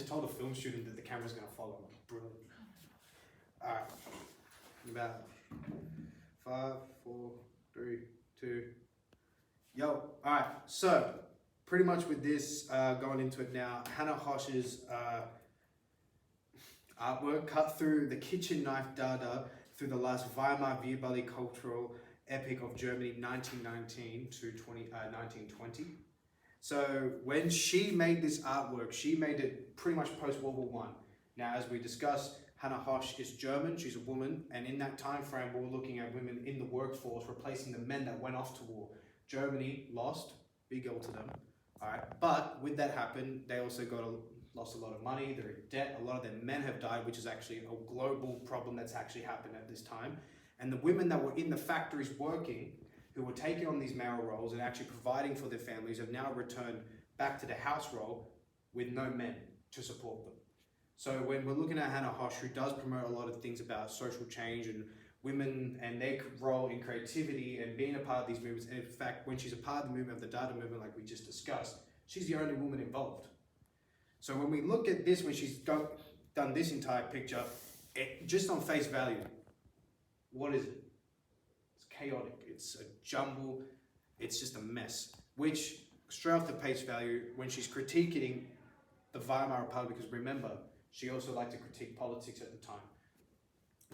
told a film student that the camera's going to follow. I'm like, brilliant. All right. About 5, 4, 3, 2. Yo. All right. So pretty much with this, going into it now, Hannah Hosch's artwork cut through the kitchen knife Dada through the last Weimar Wirbelly cultural epic of Germany 1919 to 1920. So when she made this artwork, she made it pretty much post-World War One. Now, as we discussed, Hannah Hosch is German, she's a woman, and in that time frame, we're looking at women in the workforce replacing the men that went off to war. Germany lost, big L to them, all right? But with that happened, they also lost a lot of money, they're in debt, a lot of their men have died, which is actually a global problem that's actually happened at this time. And the women that were in the factories working, who were taking on these male roles and actually providing for their families, have now returned back to the house role with no men to support them. So when we're looking at Hannah Hosch, who does promote a lot of things about social change and women and their role in creativity and being a part of these movements, and in fact, when she's a part of the movement, of the Dada movement, like we just discussed, she's the only woman involved. So when we look at this, when she's done this entire picture, just on face value, what is it? It's chaotic, it's a jumble, it's just a mess. Which, straight off the face value, when she's critiquing the Weimar Republic, because remember, she also liked to critique politics at the time.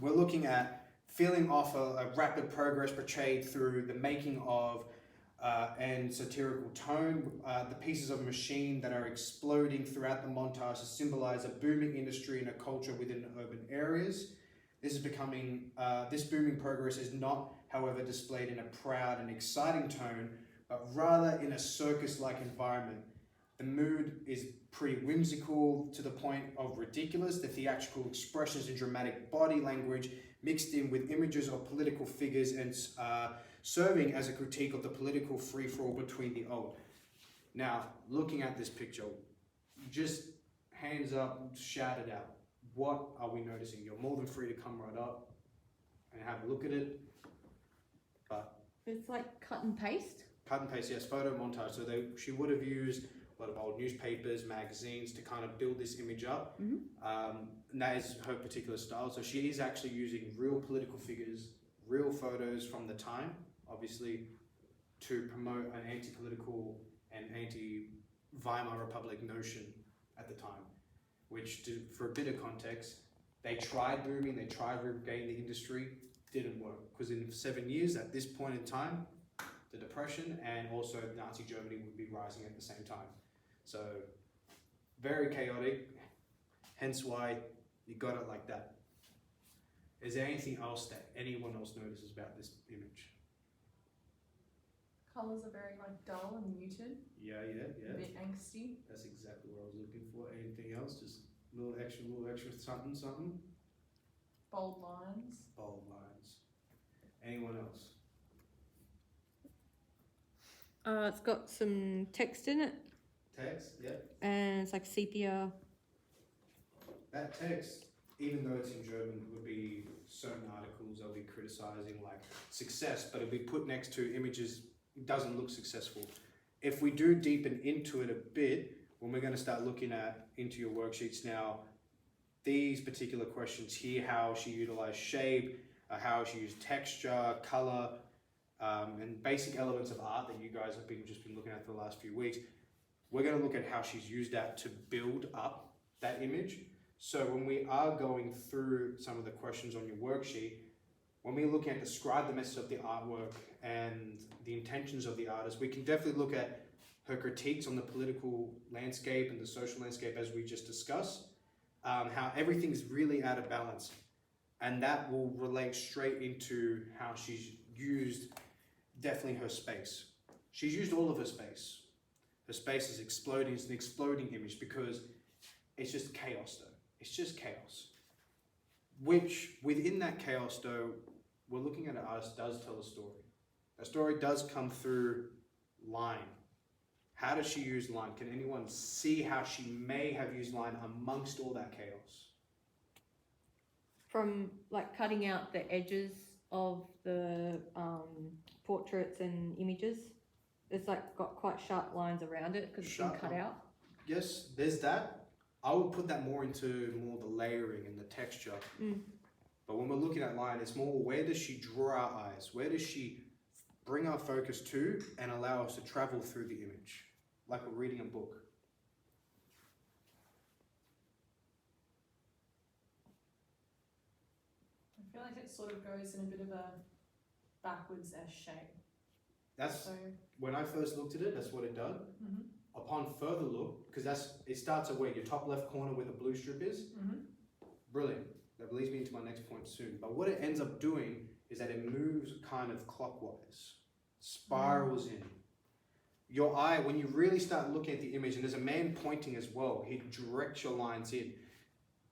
We're looking at feeling off a rapid progress portrayed through the making of and satirical tone, the pieces of machine that are exploding throughout the montage to symbolize a booming industry and a culture within urban areas. This booming progress is not, however, displayed in a proud and exciting tone, but rather in a circus-like environment. The mood is pretty whimsical to the point of ridiculous. The theatrical expressions and dramatic body language mixed in with images of political figures and serving as a critique of the political free-for-all between the old. Now, looking at this picture, just hands up, shout it out. What are we noticing? You're more than free to come right up and have a look at it. But it's like cut and paste? Cut and paste, yes, photo montage. So she would have used a lot of old newspapers, magazines to kind of build this image up. Mm-hmm. And that is her particular style. So she is actually using real political figures, real photos from the time, obviously, to promote an anti-political and anti-Weimar Republic notion at the time. Which, for a bit of context, they tried booming, they tried regaining the industry, didn't work. Because in 7 years, at this point in time, the Depression and also Nazi Germany would be rising at the same time. So, very chaotic, hence why you got it like that. Is there anything else that anyone else notices about this image? Colours are very dull and muted. Yeah. A bit angsty. That's exactly what I was looking for. Anything else? Just a little extra something. Bold lines. Bold lines. Anyone else? It's got some text in it. Text, yeah. And it's like sepia. That text, even though it's in German, would be certain articles they'll be criticizing like success, but it'll be put next to images. It doesn't look successful. If we do deepen into it a bit, when we're going to start looking into your worksheets now, these particular questions here, how she utilized shape, how she used texture, color, and basic elements of art that you guys have just been looking at for the last few weeks, we're going to look at how she's used that to build up that image. So when we are going through some of the questions on your worksheet, when we're looking at describe the message of the artwork and the intentions of the artist, we can definitely look at her critiques on the political landscape and the social landscape as we just discussed, how everything's really out of balance. And that will relate straight into how she's used definitely her space. She's used all of her space. Her space is exploding. It's an exploding image because it's just chaos though. It's just chaos. Which, within that chaos though, we're looking at an artist does tell a story. A story does come through line. How does she use line? Can anyone see how she may have used line amongst all that chaos? From like cutting out the edges of the portraits and images. It's like got quite sharp lines around it because it's been cut out. Yes, there's that. I would put that more into more the layering and the texture. But when we're looking at line, it's more where does she draw our eyes? Where does she bring our focus to and allow us to travel through the image, like we're reading a book? I feel like it sort of goes in a bit of a backwards S shape. That's So, when I first looked at it. That's what it done. mhm, Upon further look, because it starts at where your top left corner where the blue strip is. mhm. Brilliant. That leads me into my next point soon. But what it ends up doing is that it moves kind of clockwise, spirals in. Your eye, when you really start looking at the image, and there's a man pointing as well, he directs your lines in.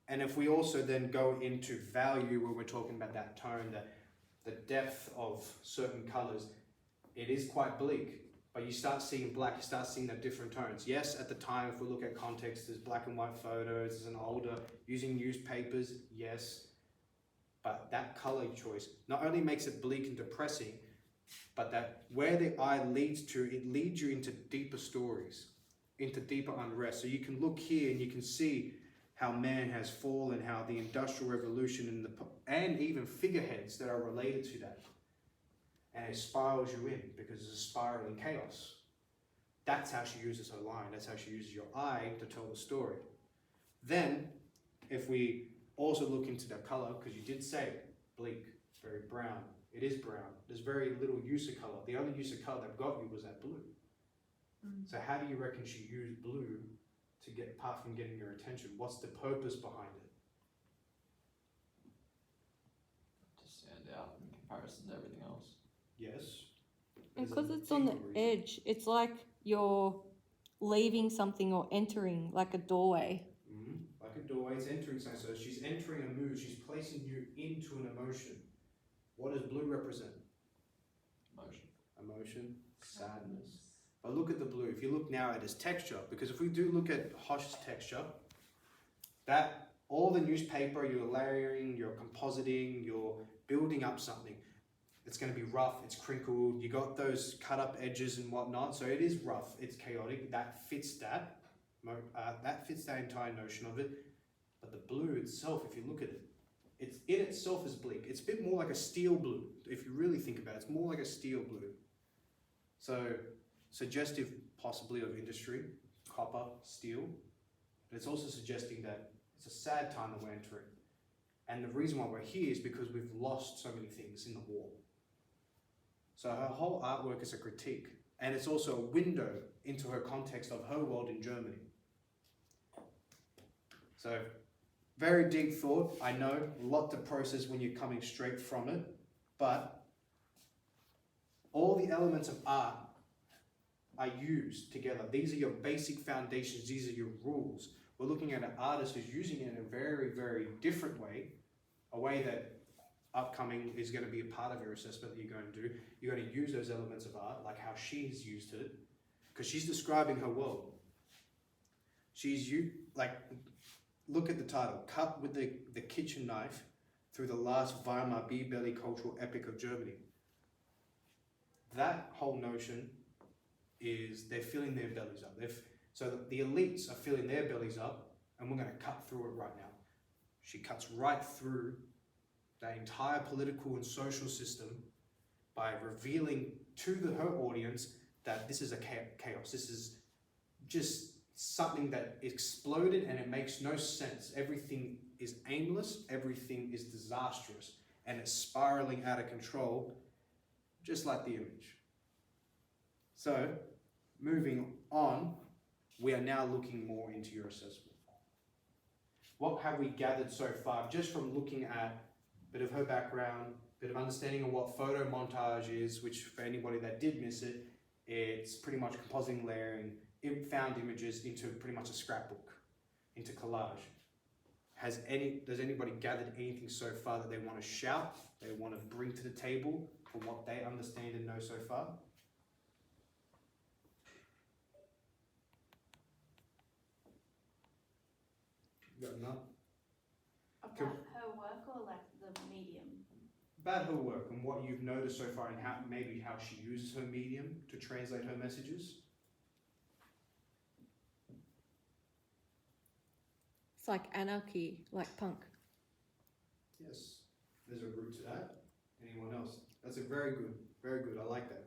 And if we also then go into value, where we're talking about that tone, the depth of certain colors, it is quite bleak. But you start seeing black, you start seeing the different tones. Yes, at the time, if we look at context, there's black and white photos, there's an older, using newspapers, yes. But that color choice not only makes it bleak and depressing, but that where the eye leads to, it leads you into deeper stories, into deeper unrest. So you can look here and you can see how man has fallen, how the Industrial Revolution and even figureheads that are related to that. And it spirals you in because it's a spiraling chaos. That's how she uses her line. That's how she uses your eye to tell the story. Then, if we also look into the color, because you did say bleak, very brown. It is brown. There's very little use of color. The only use of color that got you was that blue. So how do you reckon she used blue to get, apart from getting your attention? What's the purpose behind it? To stand out in comparison to everything else. Yes. And There's a because it's on the deeper reason. edge, it's like you're leaving something or entering, like a doorway. Like a doorway, it's entering something. So she's entering a mood, she's placing you into an emotion. What does blue represent? Emotion. Emotion, sadness. But look at the blue. If you look now at its texture, because if we do look at Hosh's texture, that all the newspaper, you're layering, you're compositing, you're building up something. It's going to be rough, it's crinkled, you got those cut up edges and whatnot, so it is rough, it's chaotic, that fits that entire notion of it. But the blue itself, if you look at it, it's in itself is bleak. It's a bit more like a steel blue, if you really think about it. It's more like a steel blue. So, suggestive possibly of industry, copper, steel, but it's also suggesting that it's a sad time that we're entering. And the reason why we're here is because we've lost so many things in the war. So her whole artwork is a critique, and it's also a window into her context of her world in Germany. So, very deep thought, I know, a lot to process when you're coming straight from it, but all the elements of art are used together. These are your basic foundations, these are your rules. We're looking at an artist who's using it in a very, very different way, a way that upcoming is going to be a part of your assessment that you're going to do. You're going to use those elements of art, like how she's used it, because she's describing her world. Look at the title, Cut with the Kitchen Knife Through the Last Weimar Beer-Belly Cultural Epic of Germany. That whole notion is they're filling their bellies up. So the elites are filling their bellies up, and we're going to cut through it right now. She cuts right through the entire political and social system by revealing to her audience that this is a chaos. This is just something that exploded and it makes no sense. Everything is aimless, everything is disastrous, and it's spiraling out of control, just like the image. So, moving on, we are now looking more into your assessment. What have we gathered so far, just from looking at a bit of her background, a bit of understanding of what photo montage is, which for anybody that did miss it, it's pretty much compositing, layering, found images into pretty much a scrapbook, into collage. Does anybody gathered anything so far that they want to shout, they want to bring to the table from what they understand and know so far? You got enough? About her work or like the medium? About her work and what you've noticed so far and how she uses her medium to translate her messages. It's like anarchy, like punk. Yes, there's a root to that. Anyone else? That's a very good, very good. I like that.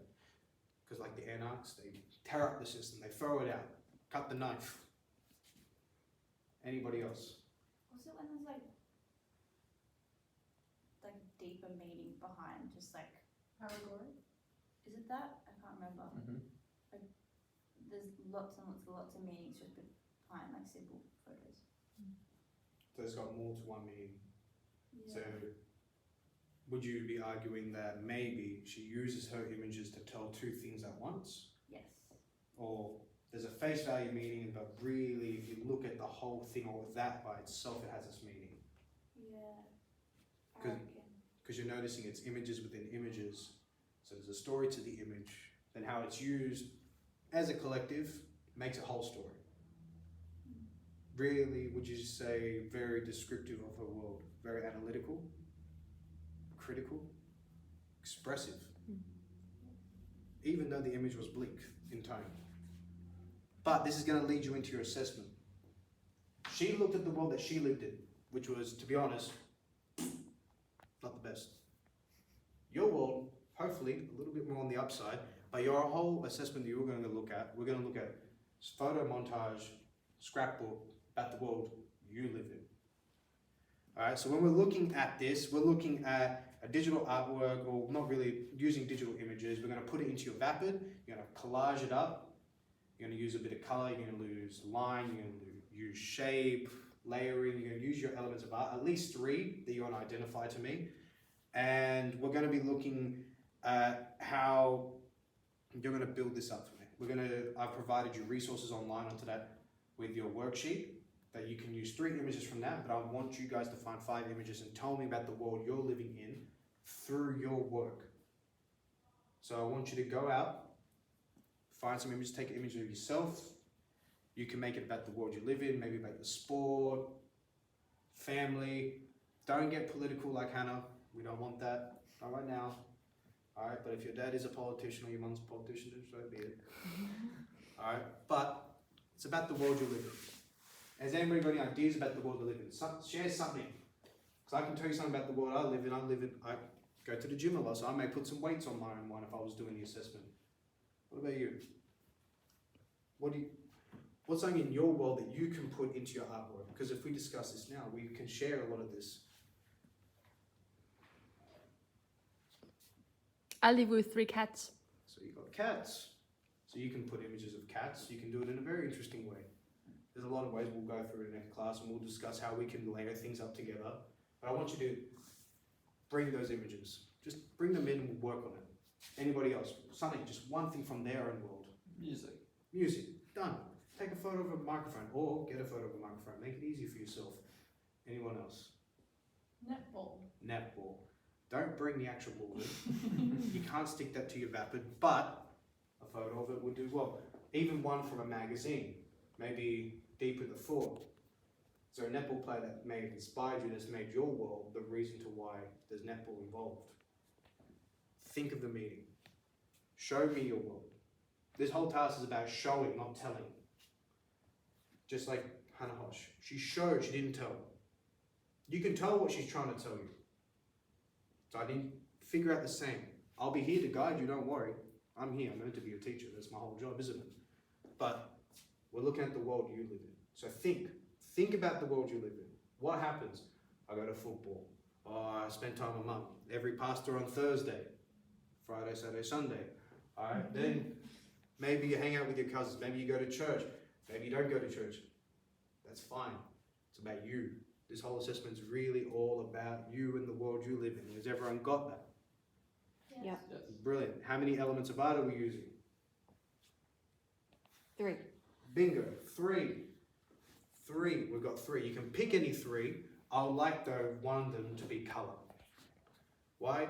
Because like the anarchs, they tear up the system, they throw it out, cut the knife. Anybody else? Also when there's like deeper meaning behind just like, Allegory? is it that? I can't remember. Mm-hmm. There's lots and lots of meanings just behind like simple photos. So it's got more to one meaning. Yeah. So would you be arguing that maybe she uses her images to tell two things at once? Yes. Or there's a face value meaning, but really if you look at the whole thing or that by itself, it has its meaning. Yeah. I 'Cause- reckon. Because you're noticing it's images within images. So there's a story to the image, then how it's used as a collective makes a whole story. Really, would you say very descriptive of her world? Very analytical, critical, expressive. Even though the image was bleak in tone. But this is going to lead you into your assessment. She looked at the world that she lived in, which was, to be honest, not the best. Your world, hopefully, a little bit more on the upside, but your whole assessment that you're going to look at, we're going to look at photo montage, scrapbook, about the world you live in. Alright, so when we're looking at this, we're looking at a digital artwork, or not really using digital images. We're going to put it into your Vapid, you're going to collage it up, you're going to use a bit of color, you're going to use line, you're going to use shape, layering, you're going to use your elements of art, at least 3 that you want to identify to me. And we're going to be looking at how you're going to build this up for me. I've provided you resources online onto that with your worksheet that you can use 3 images from that, but I want you guys to find 5 images and tell me about the world you're living in through your work. So I want you to go out, find some images, take an image of yourself. You can make it about the world you live in, maybe about the sport, family. Don't get political like Hannah. We don't want that. Not right now. Alright, but if your dad is a politician or your mum's a politician, so be it. Alright, but it's about the world you live in. Has anybody got any ideas about the world they live in? Share something. Because I can tell you something about the world I live in. I go to the gym a lot, so I may put some weights on my own one if I was doing the assessment. What about you? What's something in your world that you can put into your artwork? Because if we discuss this now, we can share a lot of this. I live with 3 cats. So you've got cats. So you can put images of cats. You can do it in a very interesting way. There's a lot of ways we'll go through in next class and we'll discuss how we can layer things up together. But I want you to bring those images. Just bring them in and we'll work on it. Anybody else? Something, just one thing from their own world. Music. Music. Done. Take a photo of a microphone or get a photo of a microphone. Make it easy for yourself. Anyone else? Netball. Netball. Don't bring the actual ball in. You can't stick that to your Vapid, but a photo of it would do well. Even one from a magazine, maybe deep in the thought. So a netball player that may have inspired you, that's made your world the reason to why there's netball involved. Think of the meaning. Show me your world. This whole task is about showing, not telling. Just like Hannah Hosh. She showed, she didn't tell. You can tell what she's trying to tell you. So I didn't figure out the same. I'll be here to guide you, don't worry. I'm here, I'm meant to be your teacher. That's my whole job, isn't it? But we're looking at the world you live in. So think about the world you live in. What happens? I go to football. Oh, I spend time with mum. Every pastor on Thursday. Friday, Saturday, Sunday. Alright, then maybe you hang out with your cousins. Maybe you go to church. Maybe you don't go to church. That's fine. It's about you. This whole assessment is really all about you and the world you live in. Has everyone got that? Yes. Yep. Yes. Brilliant. How many elements of art are we using? 3. Bingo. 3. We've got 3. You can pick any 3. I would like though one of them to be colour. Why?